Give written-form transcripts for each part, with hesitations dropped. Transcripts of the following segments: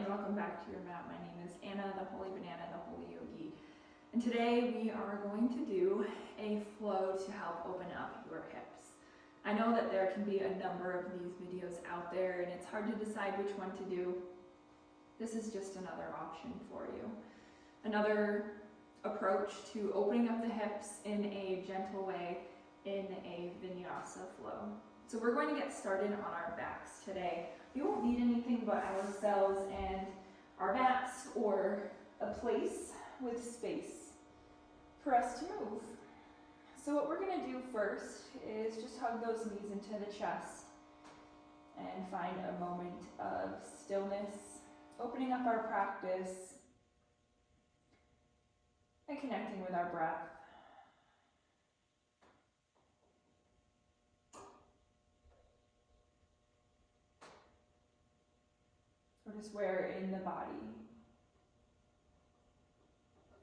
and welcome back to your mat. My name is Anna, the Holy Banana, the Holy Yogi. And today we are going to do a flow to help open up your hips. I know that there can be a number of these videos out there and it's hard to decide which one to do. This is just another option for you. Another approach to opening up the hips in a gentle way in a Vinyasa flow. So we're going to get started on our backs today. We won't need anything but ourselves and our mats or a place with space for us to move. So what we're going to do first is just hug those knees into the chest and find a moment of stillness, opening up our practice and connecting with our breath. Notice where in the body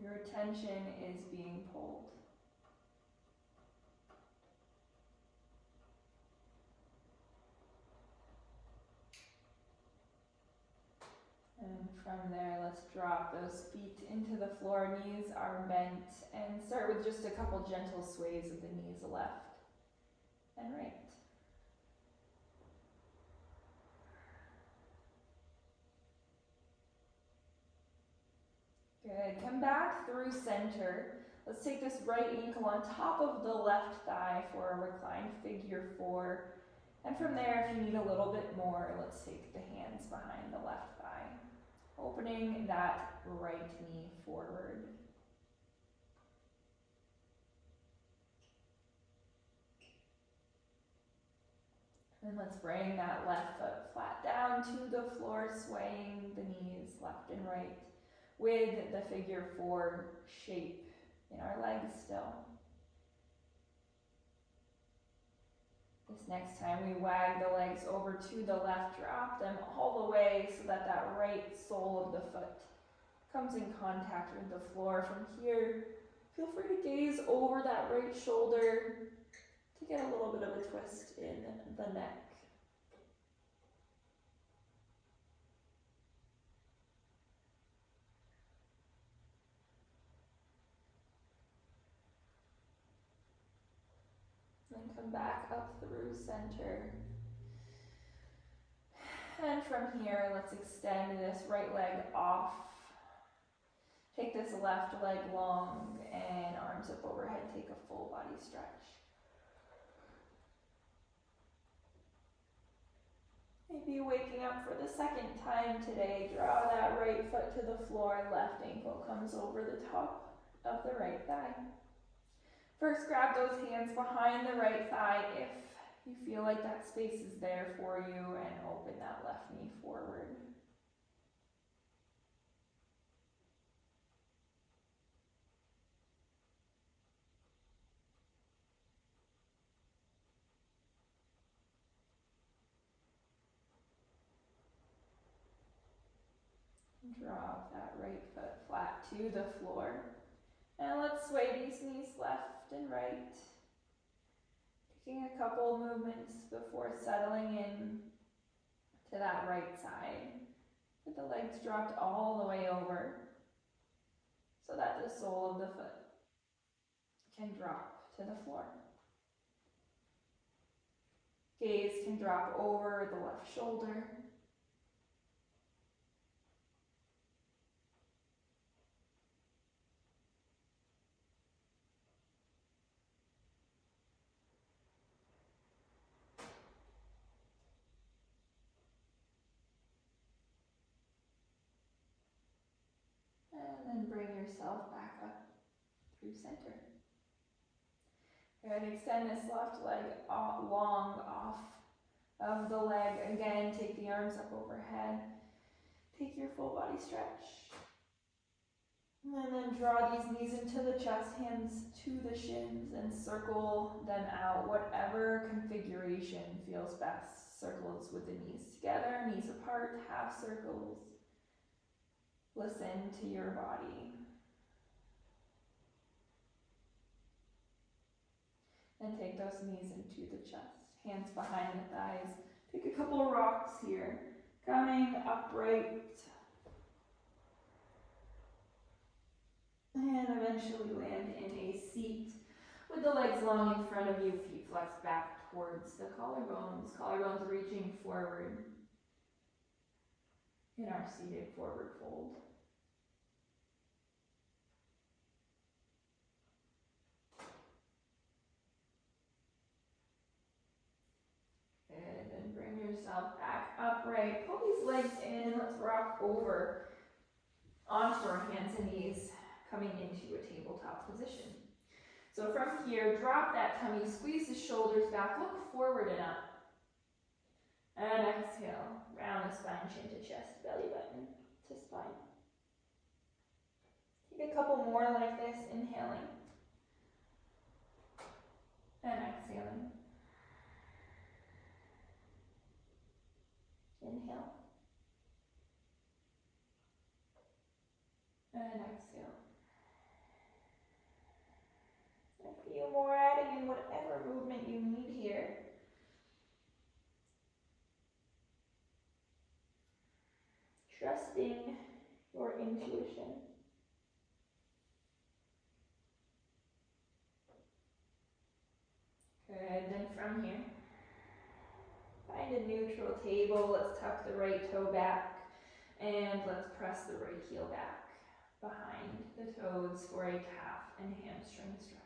your attention is being pulled. And from there, let's drop those feet into the floor. Knees are bent, and start with just a couple gentle sways of the knees left and right. Good. Come back through center. Let's take this right ankle on top of the left thigh for a reclined figure 4. And from there, if you need a little bit more, let's take the hands behind the left thigh, opening that right knee forward. And let's bring that left foot flat down to the floor, swaying the knees left and right with the figure 4 shape in our legs still. This next time we wag the legs over to the left, drop them all the way so that that right sole of the foot comes in contact with the floor. From here, feel free to gaze over that right shoulder to get a little bit of a twist in the neck. Then come back up through center. And from here, let's extend this right leg off. Take this left leg long and arms up overhead. Take a full body stretch. Maybe waking up for the second time today. Draw that right foot to the floor. Left ankle comes over the top of the right thigh. First, grab those hands behind the right thigh if you feel like that space is there for you, and open that left knee forward. Drop that right foot flat to the floor. And let's sway these knees left and right. Taking a couple movements before settling in to that right side. With the legs dropped all the way over so that the sole of the foot can drop to the floor. Gaze can drop over the left shoulder. And bring yourself back up through center. And extend this left leg long off of the leg. Again, take the arms up overhead. Take your full body stretch. And then draw these knees into the chest, hands to the shins, and circle them out, whatever configuration feels best. Circles with the knees together, knees apart, half circles. Listen to your body. And take those knees into the chest, hands behind the thighs. Take a couple of rocks here. Coming upright And eventually land in a seat with the legs long in front of you, feet flexed back towards the collarbones reaching forward in our seated forward fold. Good, then bring yourself back upright. Pull these legs in, let's rock over onto our hands and knees, coming into a tabletop position. So from here, drop that tummy, squeeze the shoulders back, look forward and up. And exhale, round the spine, chin to chest, belly button to spine. Take a couple more like this, inhaling and exhaling. Inhale and exhale. A few more, adding in whatever movement you need here. Trusting your intuition. Good, then from here, find a neutral table. Let's tuck the right toe back and let's press the right heel back behind the toes for a calf and hamstring stretch.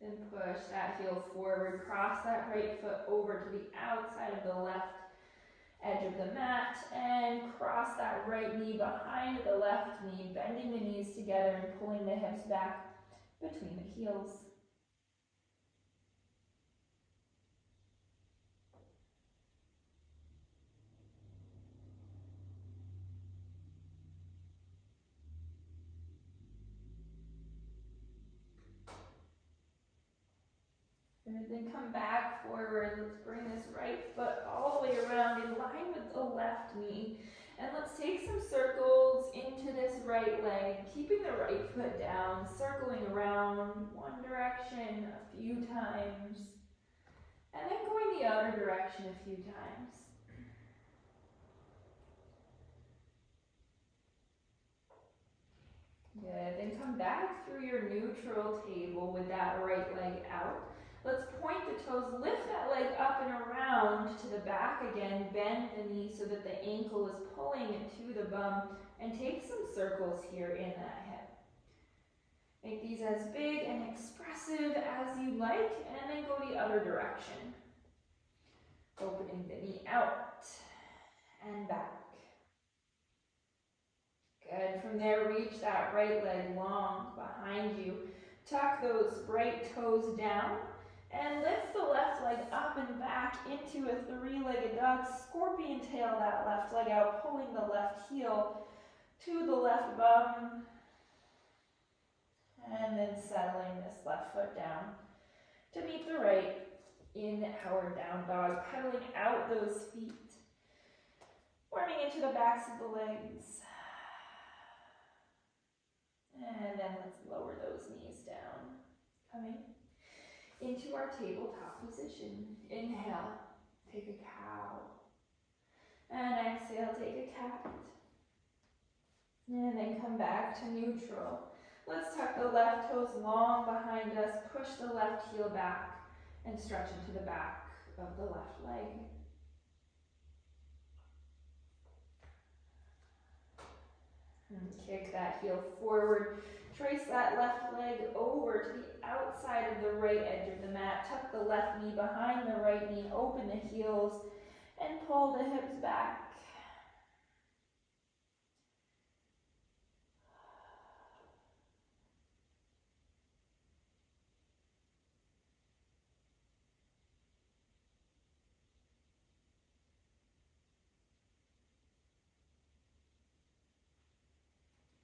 Then push that heel forward, cross that right foot over to the outside of the left edge of the mat, and cross that right knee behind the left knee, bending the knees together and pulling the hips back between the heels. And then come back forward. Let's bring this right foot all the way around in line with the left knee. And let's take some circles into this right leg, keeping the right foot down, circling around one direction a few times, and then going the other direction a few times. Good, then come back through your neutral table with that right leg out. Let's point the toes, lift that leg up and around to the back again, bend the knee so that the ankle is pulling into the bum, and take some circles here in that hip. Make these as big and expressive as you like, and then go the other direction. Opening the knee out and back. Good, from there reach that right leg long behind you. Tuck those right toes down. And lift the left leg up and back into a three-legged dog. Scorpion tail that left leg out, pulling the left heel to the left bum. And then settling this left foot down to meet the right in our down dog. Pedaling out those feet. Warming into the backs of the legs. And then let's lower those knees down. Coming into our tabletop position. Inhale, take a cow. And exhale, take a cat. And then come back to neutral. Let's tuck the left toes long behind us, push the left heel back, and stretch into the back of the left leg. And kick that heel forward. Trace that left leg over to the outside of the right edge of the mat. Tuck the left knee behind the right knee. Open the heels and pull the hips back.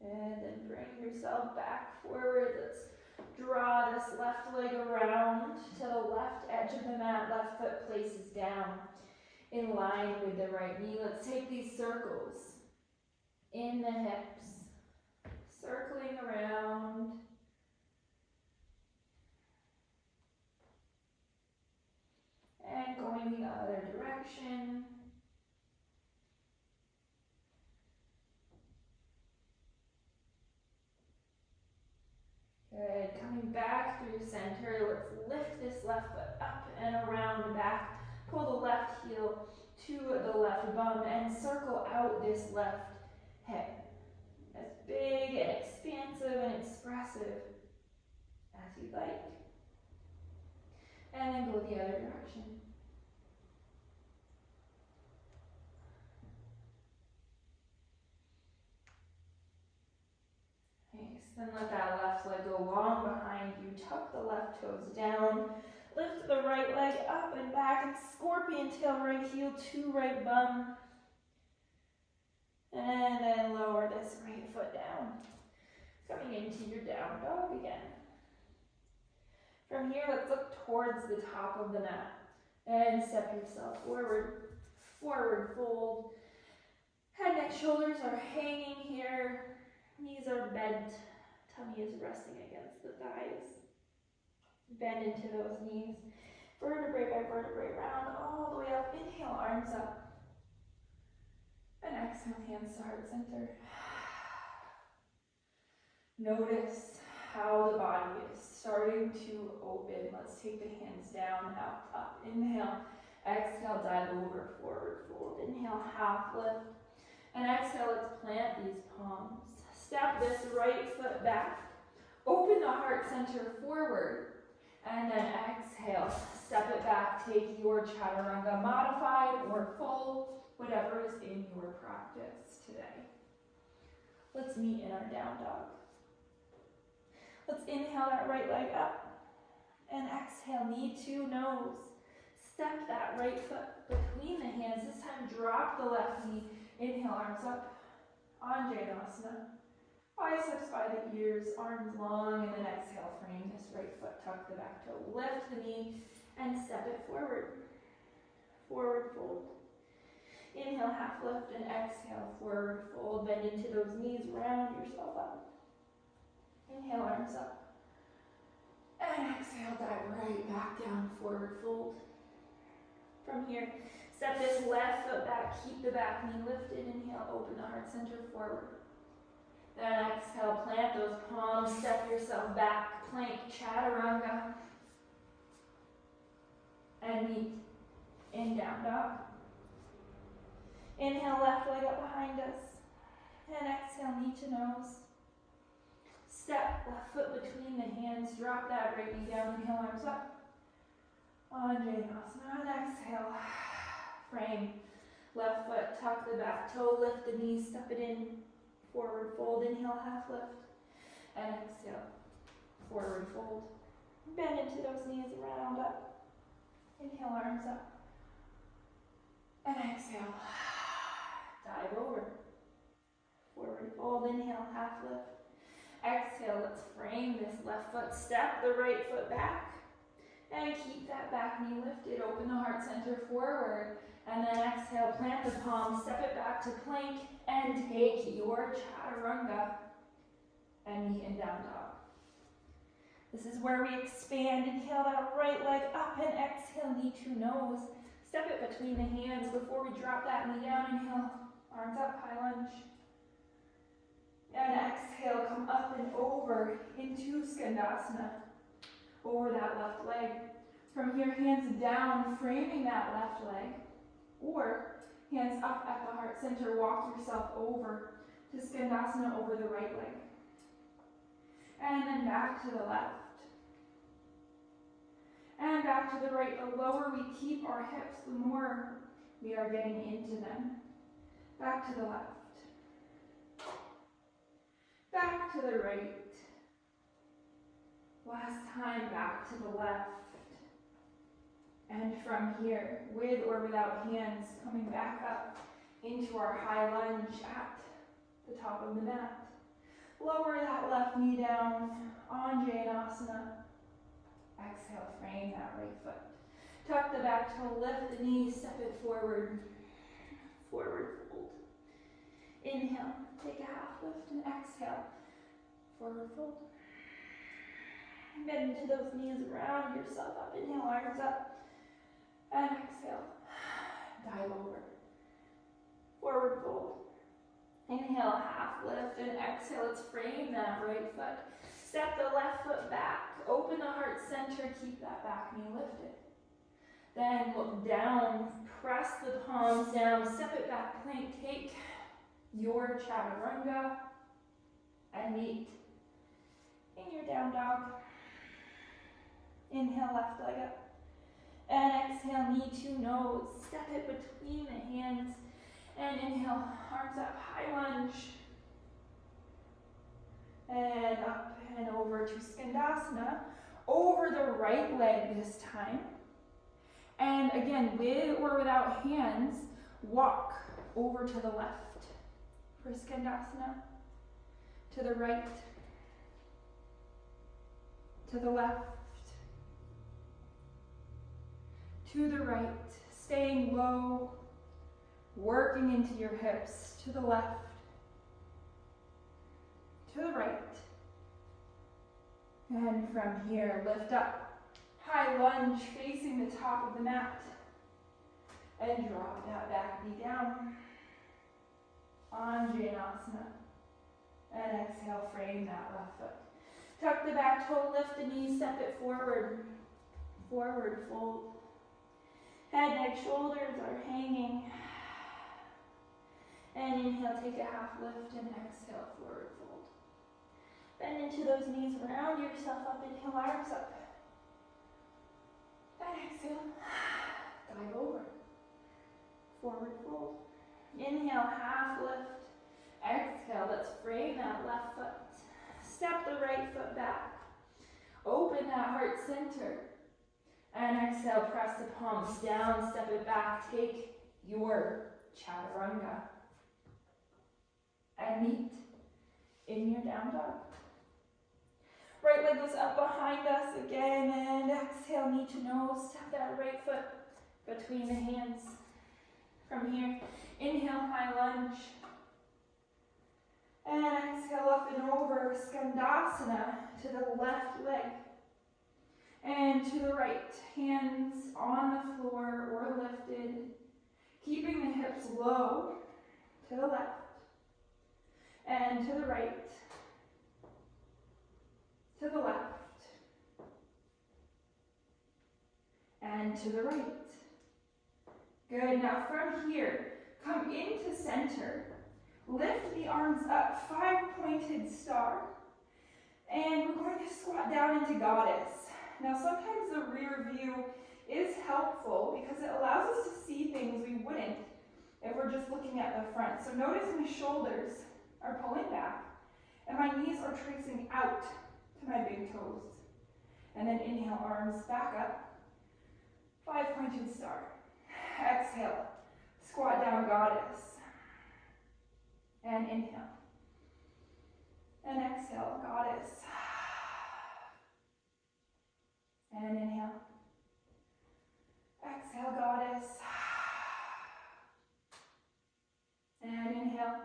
And then bring yourself back forward. Let's draw this left leg around to the left edge of the mat. Left foot places down in line with the right knee. Let's take these circles in the hips, circling around. And going the other direction. coming back through center. Let's lift this left foot up and around back. Pull the left heel to the left bum and circle out this left hip. As big and expansive and expressive as you'd like. And then go the other direction. Nice. Then let that left leg go long behind you. Tuck the left toes down. Lift the right leg up and back and scorpion tail right heel to right bum. And then lower this right foot down. Coming into your down dog again. From here, let's look towards the top of the mat. And step yourself forward. Forward fold. Head, neck, shoulders are hanging here. Knees are bent. Tummy is resting against the thighs. Bend into those knees. Vertebrae by vertebrae round all the way up. Inhale, arms up. And exhale, hands to heart center. Notice how the body is starting to open. Let's take the hands down, out, up. Inhale, exhale, dive over, forward fold. Inhale, half lift. And exhale, let's plant these palms. Step this right foot back. Open the heart center forward. And then exhale, step it back. Take your chaturanga modified or full, whatever is in your practice today. Let's meet in our down dog. Let's inhale that right leg up and exhale, knee to nose. Step that right foot between the hands. This time drop the left knee. Inhale, arms up, Anjaneyasana. Biceps by the ears, arms long, and then exhale, frame this right foot, tuck the back toe, lift the knee, and step it forward. Forward fold. Inhale, half lift, and exhale, forward fold. Bend into those knees, round yourself up. Inhale, arms up. And exhale, dive right back down, forward fold. From here, step this left foot back, keep the back knee lifted. Inhale, open the heart center forward. Then exhale, plant those palms, step yourself back, plank chaturanga. And meet in down dog. Inhale, left leg up behind us. And exhale, knee to nose. Step left foot between the hands, drop that right knee down, inhale, arms up. Anjaneyasana, and exhale, frame. Left foot, tuck the back toe, lift the knee, step it in, forward fold, inhale, half lift, and exhale, forward fold. Bend into those knees, round up. Inhale, arms up, and exhale, dive over. Forward fold, inhale, half lift. Exhale, let's frame this left foot, step the right foot back, and keep that back knee lifted, open the heart center forward, and then exhale, plant the palms, step it back to plank, and take your chaturanga, and meet in down dog. This is where we expand, inhale that right leg up, and exhale, knee to nose, step it between the hands before we drop that knee down, inhale, arms up, high lunge. And exhale, come up and over into Skandasana, over that left leg. From here, hands down, framing that left leg, or hands up at the heart center, walk yourself over to Skandasana over the right leg. And then back to the left. And back to the right. The lower we keep our hips, the more we are getting into them. Back to the left. Back to the right. Last time, back to the left. And from here, with or without hands, coming back up into our high lunge at the top of the mat. Lower that left knee down, Anjaneyasana. Exhale, frame that right foot. Tuck the back toe, lift the knee, step it forward. Forward fold. Inhale, take a half lift and exhale. Forward fold. Bend into those knees, round yourself up. Inhale, arms up. And exhale. Dive over. Forward fold. Inhale, half lift, and exhale. Let's frame that right foot. Step the left foot back. open the heart center, keep that back knee lifted. Then look down, press the palms down, step it back, plank, take your chaturanga, and meet in your down dog. Inhale, left leg up. And exhale, knee to nose. Step it between the hands. And inhale, arms up, high lunge. And up and over to Skandasana. Over the right leg this time. And again, with or without hands, walk over to the left for Skandasana. To the right. To the left. To the right, staying low, working into your hips, to the left, to the right, and from here, lift up, high lunge facing the top of the mat, and drop that back knee down, Anjaneyasana, and exhale, frame that left foot. Tuck the back toe, lift the knee, step it forward, forward fold. Head, neck, shoulders are hanging. And inhale, take a half lift, and exhale, forward fold. Bend into those knees, round yourself up, inhale, arms up. And exhale, dive over. Forward fold. Inhale, half lift. Exhale, let's frame that left foot. Step the right foot back. Open that heart center. And exhale, press the palms down, step it back, take your chaturanga. And meet in your down dog. Right leg goes up behind us again, and exhale, knee to nose, step that right foot between the hands. From here, inhale, high lunge. And exhale, up and over, Skandasana to the left leg. And to the right, hands on the floor or lifted, keeping the hips low, to the left, and to the right, to the left, and to the right. Good, now from here, come into center, lift the arms up, 5-pointed star, and we're going to squat down into goddess. Now sometimes the rear view is helpful because it allows us to see things we wouldn't if we're just looking at the front. So notice my shoulders are pulling back and my knees are tracing out to my big toes. And then inhale, arms back up, 5-pointed star. Exhale, squat down, goddess. And inhale. And exhale, goddess. And inhale. Exhale, goddess. And inhale.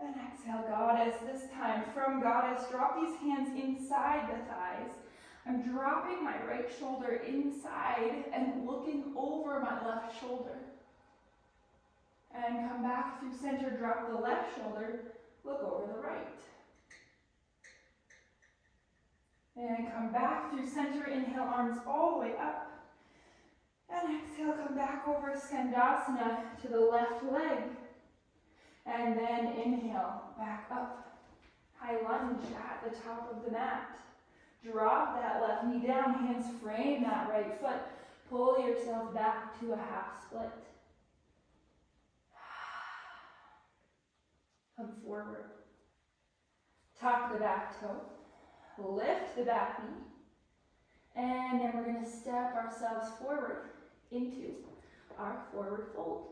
And exhale, goddess. This time from goddess, drop these hands inside the thighs. I'm dropping my right shoulder inside and looking over my left shoulder. And come back through center, drop the left shoulder, look over the right. And come back through center, inhale, arms all the way up. And exhale, come back over Skandasana to the left leg. And then inhale, back up. High lunge at the top of the mat. Drop that left knee down, hands frame that right foot. Pull yourself back to a half split. Come forward. Tuck the back toe. Lift the back knee. And then we're going to step ourselves forward into our forward fold.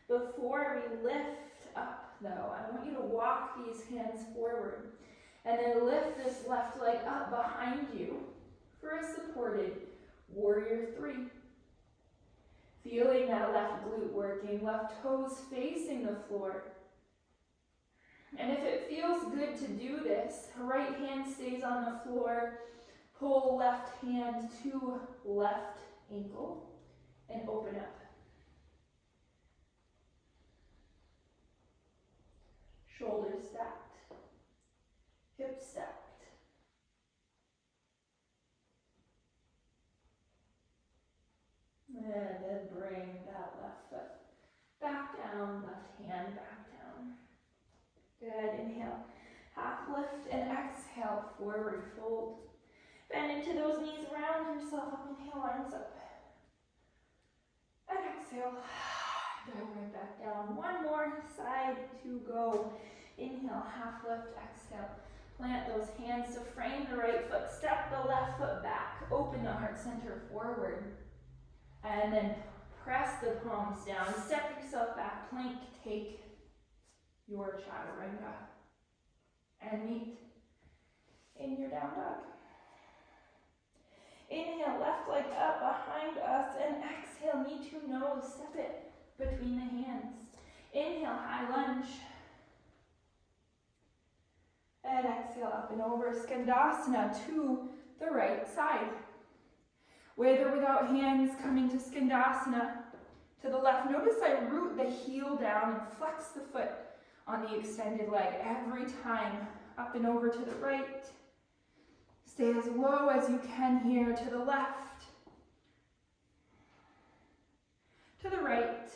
Before we lift up, though, I want you to walk these hands forward. And then lift this left leg up behind you for a supported warrior 3. Feeling that left glute working, left toes facing the floor. And if it feels good to do this, right hand stays on the floor, pull left hand to left ankle, and open up. Shoulders stacked, hips stacked, And then bring that left foot back down, left hand back down. Good, inhale, half lift and exhale, forward fold. Bend into those knees, round yourself up, inhale, arms up. And exhale, dive right back down. One more side to go. Inhale, half lift, exhale. Plant those hands to frame the right foot. Step the left foot back. Open the heart center forward. And then press the palms down. Step yourself back. Plank, take your chaturanga. And meet in your down dog. Inhale, left leg up behind us. And exhale, knee to nose. Step it between the hands. Inhale, high lunge. And exhale, up and over. Skandasana to the right side. With or without hands, coming to Skandasana to the left. Notice I root the heel down and flex the foot on the extended leg every time. Up and over to the right. Stay as low as you can here. To the left. To the right.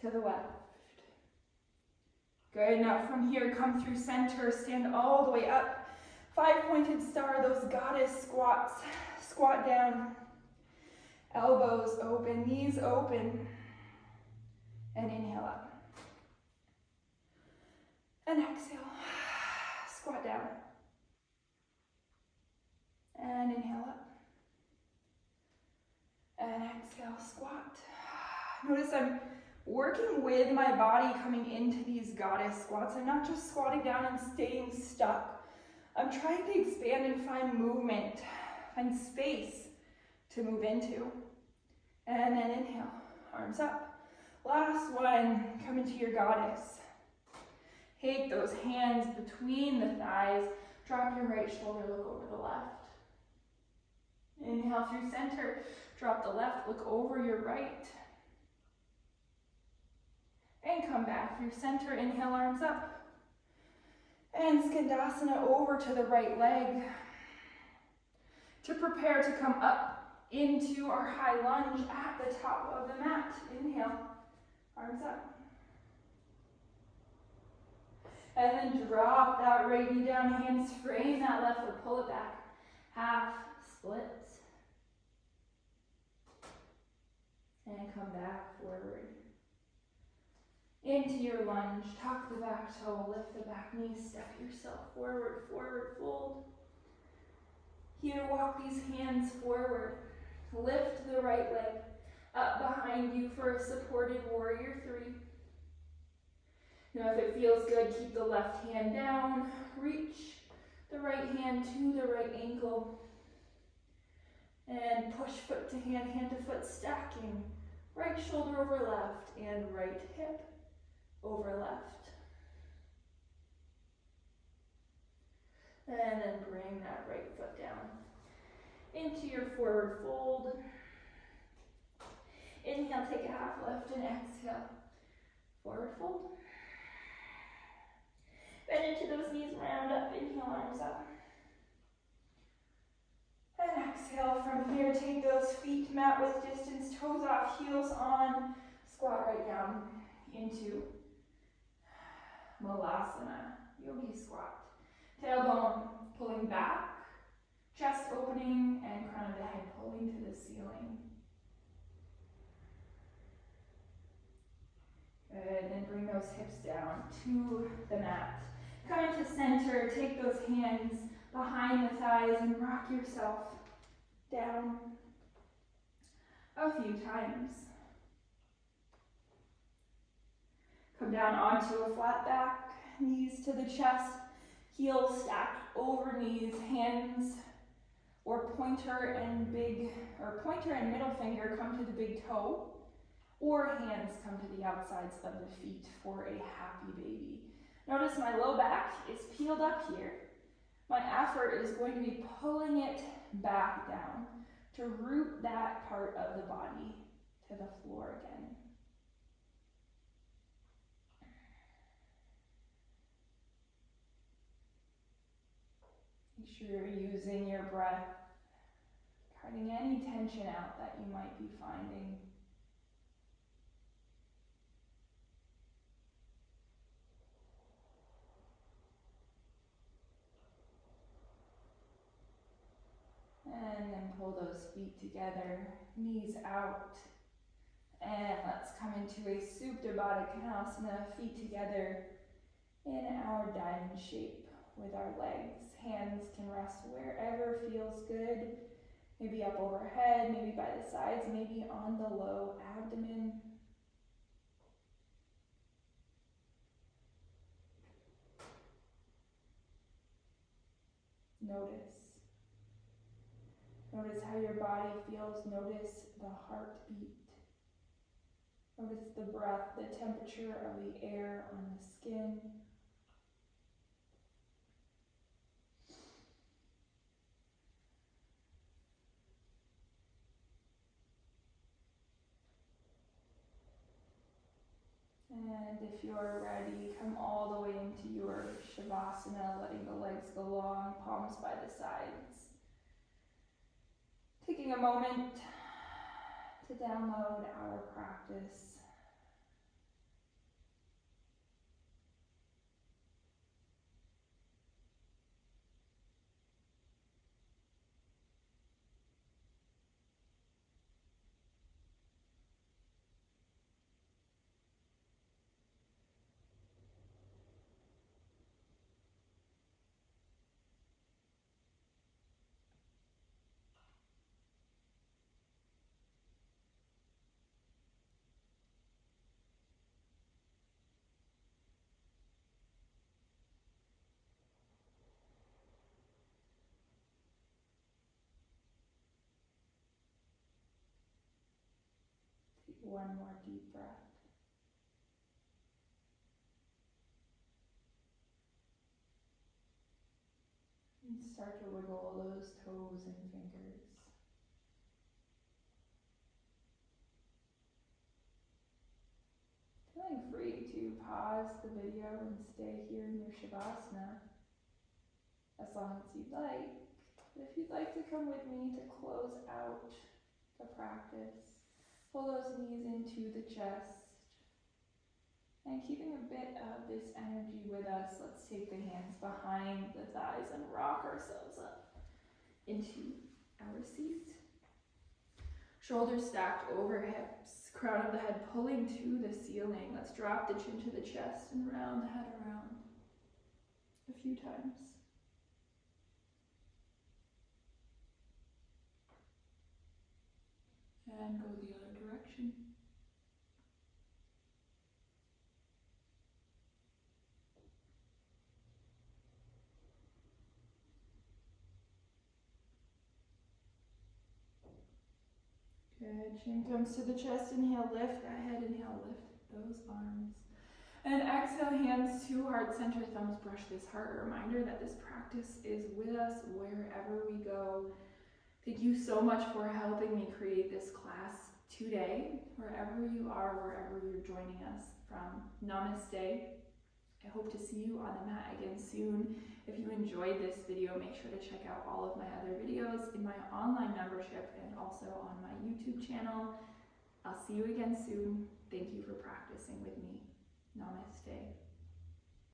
To the left. Good, now from here, come through center, stand all the way up. 5-pointed star, those goddess squats. Squat down, elbows open, knees open. And inhale up. And exhale, squat down. And inhale up. And exhale, squat. Notice I'm working with my body coming into these goddess squats. I'm not just squatting down and staying stuck. I'm trying to expand and find movement, find space to move into. And then inhale, arms up. Last one, come into your goddess. Take those hands between the thighs. Drop your right shoulder, look over the left. Inhale through center, drop the left, look over your right. And come back through center, inhale, arms up. And Skandasana over to the right leg. To prepare to come up into our high lunge at the top of the mat. Inhale, arms up. And then drop that right knee down, hands frame that left foot, pull it back. Half splits. And come back forward. Into your lunge, tuck the back toe, lift the back knee, step yourself forward, forward fold. Here, walk these hands forward. Lift the right leg up behind you for a supported warrior 3. Now if it feels good, keep the left hand down. Reach the right hand to the right ankle. And push foot to hand, hand to foot, stacking. Right shoulder over left and right hip over left. And then bring that right foot down into your forward fold. Inhale, take a half lift, and exhale, forward fold. Bend into those knees, round up, inhale, arms up. And exhale from here, take those feet mat width distance, toes off, heels on, squat right down into Malasana, yogi squat. Tailbone pulling back, chest opening, and crown of the head pulling to the ceiling. Good, and bring those hips down to the mat. Come into center, take those hands behind the thighs and rock yourself down a few times. Come down onto a flat back, knees to the chest, heels stacked over knees, hands or pointer and middle finger come to the big toe, or hands come to the outsides of the feet for a happy baby. Notice my low back is peeled up here. My effort is going to be pulling it back down to root that part of the body to the floor again. Make sure you're using your breath, cutting any tension tension out that you might be finding. And then pull those feet together, knees out. And let's come into a Supta Baddha Konasana, feet together in our diamond shape with our legs. Hands can rest wherever feels good. Maybe up overhead, maybe by the sides, maybe on the low abdomen. Notice. Notice how your body feels. Notice the heartbeat. Notice the breath, the temperature of the air on the skin. And if you're ready, come all the way into your Shavasana, letting the legs go long, palms by the sides. Taking a moment to download our practice. Take one more deep breath. And start to wiggle those toes and fingers. Feeling free to pause the video and stay here in your Shavasana as long as you'd like. But if you'd like to come with me to close out the practice, pull those knees into the chest. And keeping a bit of this energy with us, let's take the hands behind the thighs and rock ourselves up into our seat. Shoulders stacked over hips, crown of the head pulling to the ceiling. Let's drop the chin to the chest and round the head around a few times. And go the other direction. Good, chin comes to the chest, inhale, lift that head, inhale, lift those arms. And exhale, hands to heart center, thumbs brush this heart. A reminder that this practice is with us wherever we go. Thank you so much for helping me create this class today, wherever you are, wherever you're joining us from. Namaste. I hope to see you on the mat again soon. If you enjoyed this video, make sure to check out all of my other videos in my online membership and also on my YouTube channel. I'll see you again soon. Thank you for practicing with me.